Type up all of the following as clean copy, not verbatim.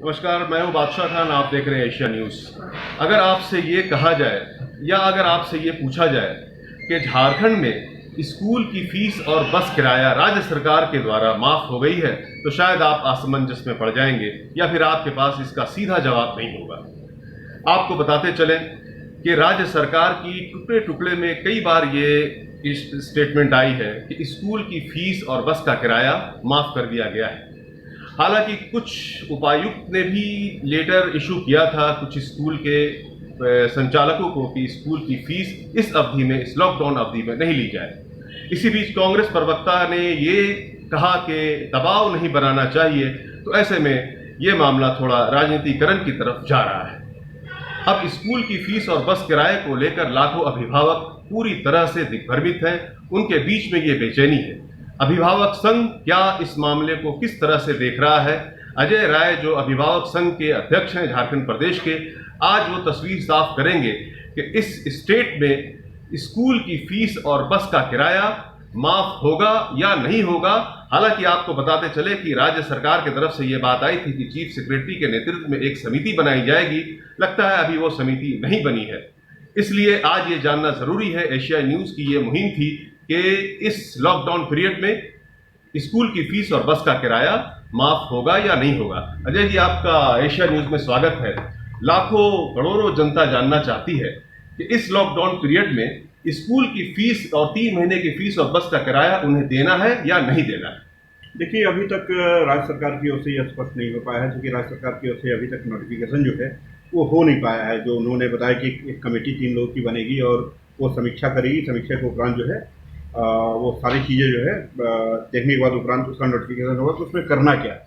नमस्कार, मैं हूं बादशाह खान। आप देख रहे हैं एशिया न्यूज़। अगर आपसे ये कहा जाए या अगर आपसे ये पूछा जाए कि झारखंड में स्कूल की फीस और बस किराया राज्य सरकार के द्वारा माफ़ हो गई है तो शायद आप असमंजस में पड़ जाएंगे या फिर आपके पास इसका सीधा जवाब नहीं होगा। आपको बताते चलें कि राज्य सरकार की टुकड़े टुकड़े में कई बार ये स्टेटमेंट आई है कि स्कूल की फीस और बस का किराया माफ़ कर दिया गया है। हालांकि कुछ उपायुक्त ने भी लेटर इशू किया था कुछ स्कूल के संचालकों को कि स्कूल की फीस इस अवधि में, इस लॉकडाउन अवधि में नहीं ली जाए। इसी बीच कांग्रेस प्रवक्ता ने ये कहा कि दबाव नहीं बनाना चाहिए, तो ऐसे में ये मामला थोड़ा राजनीतिकरण की तरफ जा रहा है। अब स्कूल की फीस और बस किराए को लेकर लाखों अभिभावक पूरी तरह से दिग्भ्रमित हैं। उनके बीच में ये बेचैनी है। अभिभावक संघ क्या इस मामले को किस तरह से देख रहा है? अजय राय, जो अभिभावक संघ के अध्यक्ष हैं झारखंड प्रदेश के, आज वो तस्वीर साफ करेंगे कि इस स्टेट में स्कूल की फीस और बस का किराया माफ होगा या नहीं होगा। हालांकि आपको बताते चले कि राज्य सरकार की तरफ से ये बात आई थी कि चीफ सेक्रेटरी के नेतृत्व में एक समिति बनाई जाएगी। लगता है अभी वो समिति नहीं बनी है। इसलिए आज ये जानना जरूरी है, एशिया न्यूज़ की ये मुहिम थी कि इस लॉकडाउन पीरियड में स्कूल की फीस और बस का किराया माफ होगा या नहीं होगा। अजय जी, आपका एशिया न्यूज़ में स्वागत है। लाखों करोड़ों जनता जानना चाहती है कि इस लॉकडाउन पीरियड में स्कूल की फीस और 3 महीने की फीस और बस का किराया उन्हें देना है या नहीं देना है। देखिए, अभी तक राज्य सरकार की ओर से यह स्पष्ट नहीं हो पाया है, क्योंकि राज्य सरकार की ओर से अभी तक नोटिफिकेशन जो है वो हो नहीं पाया है। जो उन्होंने बताया कि एक कमेटी 3 लोगों की बनेगी और वो समीक्षा करेगी। समीक्षा के उपरांत जो है वो सारी चीज़ें जो है देखने के बाद उपरांत उसका नोटिफिकेशन होगा तो उसमें करना क्या है।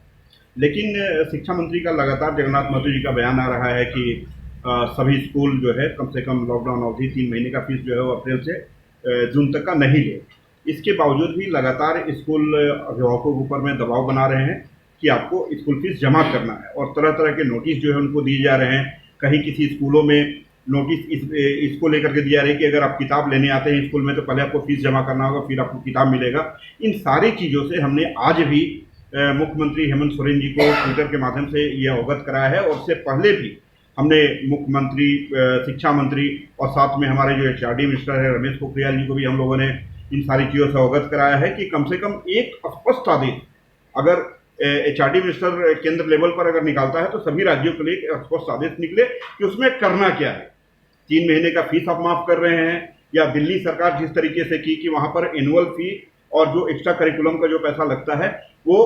लेकिन शिक्षा मंत्री का लगातार जगन्नाथ महतो जी का बयान आ रहा है कि सभी स्कूल जो है कम से कम लॉकडाउन अवधि 3 महीने का फीस जो है वो अप्रैल से जून तक का नहीं ले। इसके बावजूद भी लगातार स्कूल अभिभावकों के ऊपर में दबाव बना रहे हैं कि आपको स्कूल फीस जमा करना है, और तरह तरह के नोटिस जो है उनको दिए जा रहे हैं। कहीं किसी स्कूलों में नोटिस इसको लेकर के दिया रहे कि अगर आप किताब लेने आते हैं स्कूल में तो पहले आपको फीस जमा करना होगा, फिर आपको किताब मिलेगा। इन सारी चीज़ों से हमने आज भी मुख्यमंत्री हेमंत सोरेन जी को ट्विटर के माध्यम से यह अवगत कराया है, और उससे पहले भी हमने मुख्यमंत्री, शिक्षा मंत्री और साथ में हमारे जो HRD मिनिस्टर है रमेश पोखरियाल जी को भी हम लोगों ने इन सारी चीज़ों से अवगत कराया है कि कम से कम एक स्पष्ट आदेश अगर HRD मिनिस्टर केंद्र लेवल पर अगर निकालता है तो सभी राज्यों के लिए एक स्पष्ट आदेश निकले कि उसमें करना क्या है। 3 महीने का फीस आप माफ कर रहे हैं, या दिल्ली सरकार जिस तरीके से की कि वहाँ पर एनुअल फी और जो एक्स्ट्रा करिकुलम का जो पैसा लगता है वो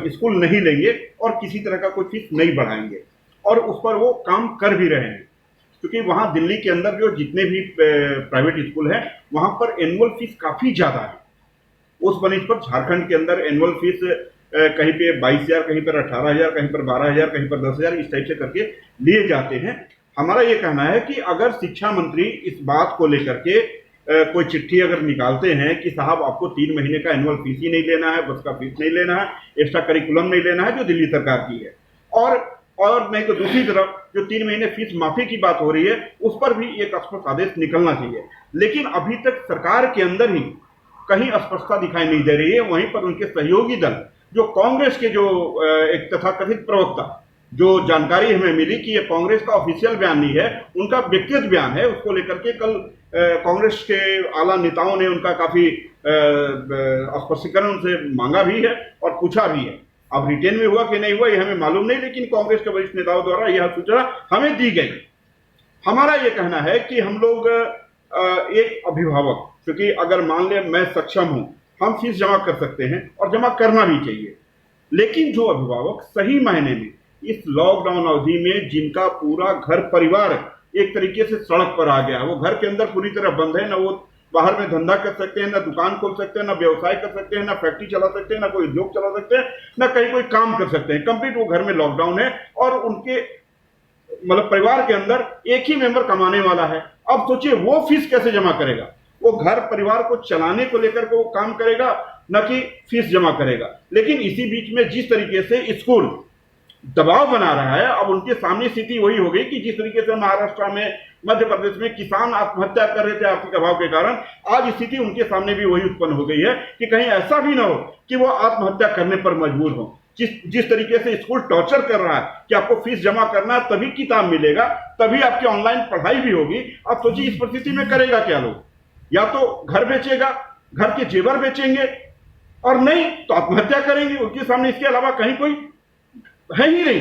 स्कूल नहीं लेंगे और किसी तरह का कोई फीस नहीं बढ़ाएंगे, और उस पर वो काम कर भी रहे हैं। क्योंकि वहाँ दिल्ली के अंदर जो जितने भी प्राइवेट स्कूल हैं वहाँ पर एनुअल फीस काफ़ी ज़्यादा है। उस बनिश पर झारखंड के अंदर एनुअल फीस कहीं पे 22,000, कहीं पर 18,000, कहीं पर 12,000, कहीं पर 10,000 इस टाइप से करके लिए जाते हैं। हमारा ये कहना है कि अगर शिक्षा मंत्री इस बात को लेकर के कोई चिट्ठी अगर निकालते हैं कि साहब आपको 3 महीने का एनुअल फीस ही नहीं लेना है, बस का फीस नहीं लेना है, एक्स्ट्रा करिकुलम नहीं लेना है जो दिल्ली सरकार की है, और नहीं तो दूसरी तरफ जो 3 महीने फीस माफी की बात हो रही है उस पर भी एक स्पष्ट आदेश निकलना चाहिए। लेकिन अभी तक सरकार के अंदर ही कहीं स्पष्टता दिखाई नहीं दे रही है। वहीं पर उनके सहयोगी दल जो कांग्रेस के जो एक तथाकथित प्रवक्ता, जो जानकारी हमें मिली कि ये कांग्रेस का ऑफिशियल बयान नहीं है, उनका व्यक्तिगत बयान है, उसको लेकर के कल कांग्रेस के आला नेताओं ने उनका काफी स्पष्टीकरण उनसे मांगा भी है और पूछा भी है। अब रिटेन में हुआ कि नहीं हुआ ये हमें मालूम नहीं, लेकिन कांग्रेस के वरिष्ठ नेताओं द्वारा यह सूचना हमें दी गई। हमारा ये कहना है कि हम लोग एक अभिभावक, क्योंकि अगर मान ले मैं सक्षम हूं, हम फीस जमा कर सकते हैं और जमा करना भी चाहिए। लेकिन जो अभिभावक सही मायने में इस लॉकडाउन अवधि में जिनका पूरा घर परिवार एक तरीके से सड़क पर आ गया, वो घर के अंदर पूरी तरह बंद है, ना वो बाहर में धंधा कर सकते हैं, ना दुकान खोल सकते हैं, ना व्यवसाय कर सकते हैं, ना फैक्ट्री चला सकते हैं, ना कोई उद्योग चला सकते हैं, ना कहीं कोई काम कर सकते हैं। कंप्लीट वो घर में लॉकडाउन है और उनके मतलब परिवार के अंदर एक ही मेंबर कमाने वाला है। अब सोचिए वो फीस कैसे जमा करेगा? वो घर परिवार को चलाने को लेकर के वो काम करेगा, न कि फीस जमा करेगा। लेकिन इसी बीच में जिस तरीके से स्कूल दबाव बना रहा है, अब उनके सामने स्थिति वही हो गई कि जिस तरीके से महाराष्ट्र में, मध्य प्रदेश में किसान आत्महत्या कर रहे थे आर्थिक अभाव के कारण, आज स्थिति उनके सामने भी वही उत्पन्न हो गई है कि कहीं ऐसा भी ना हो कि वो आत्महत्या करने पर मजबूर हो। जिस तरीके से स्कूल टॉर्चर कर रहा है कि आपको फीस जमा करना है तभी किताब मिलेगा, तभी आपकी ऑनलाइन पढ़ाई भी होगी। आप सोचिए इस परिस्थिति में करेगा क्या लोग? या तो घर बेचेगा, घर के जेवर बेचेंगे, और नहीं तो आत्महत्या करेंगे। उनके सामने इसके अलावा कहीं कोई है ही नहीं।